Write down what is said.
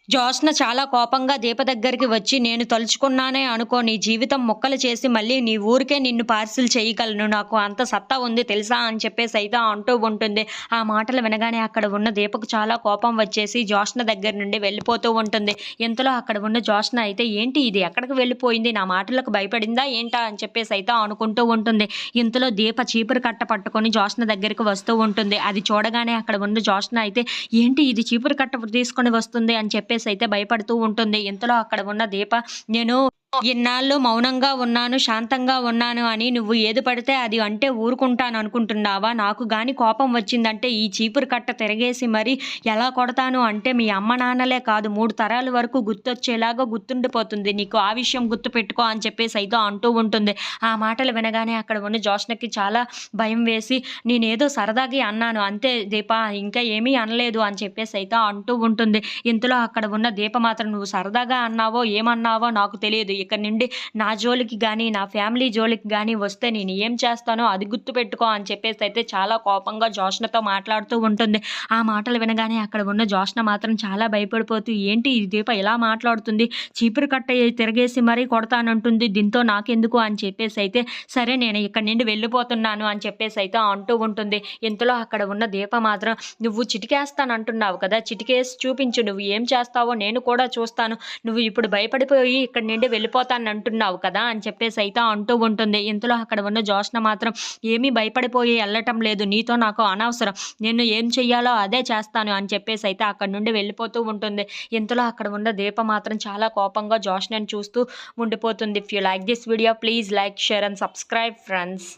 జోష్న చాలా కోపంగా దీప దగ్గరికి వచ్చి, "నేను తలుచుకున్నానే అనుకో నీ జీవితం ముక్కలు చేసి మళ్ళీ నీ ఊరికే నిన్ను పార్సిల్ చేయగలను. నాకు అంత సత్తా ఉంది తెలుసా?" అని చెప్పేసైతే అంటూ ఉంటుంది. ఆ మాటలు వినగానే అక్కడ ఉన్న దీపకు చాలా కోపం వచ్చేసి జోష్న దగ్గర నుండి వెళ్ళిపోతూ ఉంటుంది. ఇంతలో అక్కడ ఉన్న జోష్న అయితే, "ఏంటి ఇది ఎక్కడికి వెళ్ళిపోయింది? నా మాటలకు భయపడిందా ఏంటా?" అని చెప్పేసైతే అనుకుంటూ ఉంటుంది. ఇంతలో దీప చీపురు కట్ట పట్టుకొని జోష్న దగ్గరికి వస్తూ ఉంటుంది. అది చూడగానే అక్కడ ఉన్న జోష్న అయితే, "ఏంటి ఇది చీపురు కట్ట తీసుకొని వస్తుంది" అని చెప్పేసైతే భయపడుతూ ఉంటుంది. ఇంతలో అక్కడ ఉన్న దీప, "నేను ఇన్నాళ్ళు మౌనంగా ఉన్నాను, శాంతంగా ఉన్నాను అని నువ్వు ఏది పడితే అది అంటే ఊరుకుంటాననుకుంటున్నావా? నాకు గాని కోపం వచ్చిందంటే ఈ చీపురు కట్ట తిరగేసి మరి ఎలా కొడతాను అంటే మీ అమ్మ నాన్నలే కాదు 3 తరాల వరకు గుర్తొచ్చేలాగా గుర్తుండిపోతుంది. నీకు ఆ విషయం గుర్తుపెట్టుకో" అని చెప్పేసైతే అంటూ ఉంటుంది. ఆ మాటలు వినగానే అక్కడ ఉన్న జోష్నకి చాలా భయం వేసి, "నేనేదో సరదాకి అన్నాను అంతే దీప, ఇంకా ఏమీ అనలేదు" అని చెప్పేసైతే అంటూ ఉంటుంది. ఇంతలో అక్కడ ఉన్న దీప మాత్రం, "నువ్వు సరదాగా అన్నావో, ఏమన్నావో నాకు తెలియదు. ఇక నుండి నా జోలికి గానీ, నా ఫ్యామిలీ జోలికి గానీ వస్తే నేను ఏం చేస్తానో అది గుర్తుపెట్టుకో" అని చెప్పేసైతే చాలా కోపంగా జోష్నతో మాట్లాడుతూ ఉంటుంది. ఆ మాటలు వినగానే అక్కడ ఉన్న జోష్న మాత్రం చాలా భయపడిపోతూ, "ఏంటి ఈ దీప ఇలా మాట్లాడుతుంది? చీపురు కట్ట తిరగేసి మరీ కొడతానంటుంది. దీంతో నాకెందుకు" అని చెప్పేసైతే, "సరే నేను ఇక్కడి నుండి వెళ్ళిపోతున్నాను" అని చెప్పేసైతే అంటూ ఉంటుంది. ఇంతలో అక్కడ ఉన్న దీప మాత్రం, "నువ్వు చిటికేస్తానంటున్నావు కదా! చిటికేసి చూపించు. నువ్వు ఏం చేస్తావో నేను కూడా చూస్తాను. నువ్వు ఇప్పుడు భయపడిపోయి ఇక్కడి నుండి వెళ్ళిపోతానంటున్నావు కదా!" అని చెప్పేసైతే అంటూ ఉంటుంది. ఇంతలో అక్కడ ఉన్న జోష్న మాత్రం, "ఏమీ భయపడిపోయి ఎళ్ళటం లేదు. నీతో నాకు అనవసరం. నేను ఏం చెయ్యాలో అదే చేస్తాను" అని చెప్పేసైతే అక్కడి నుండి వెళ్ళిపోతూ ఉంటుంది. ఇంతలో అక్కడ ఉన్న దీప మాత్రం చాలా కోపంగా జోష్నని చూస్తూ ఉండిపోతుంది. If you like this video please like, share and subscribe friends.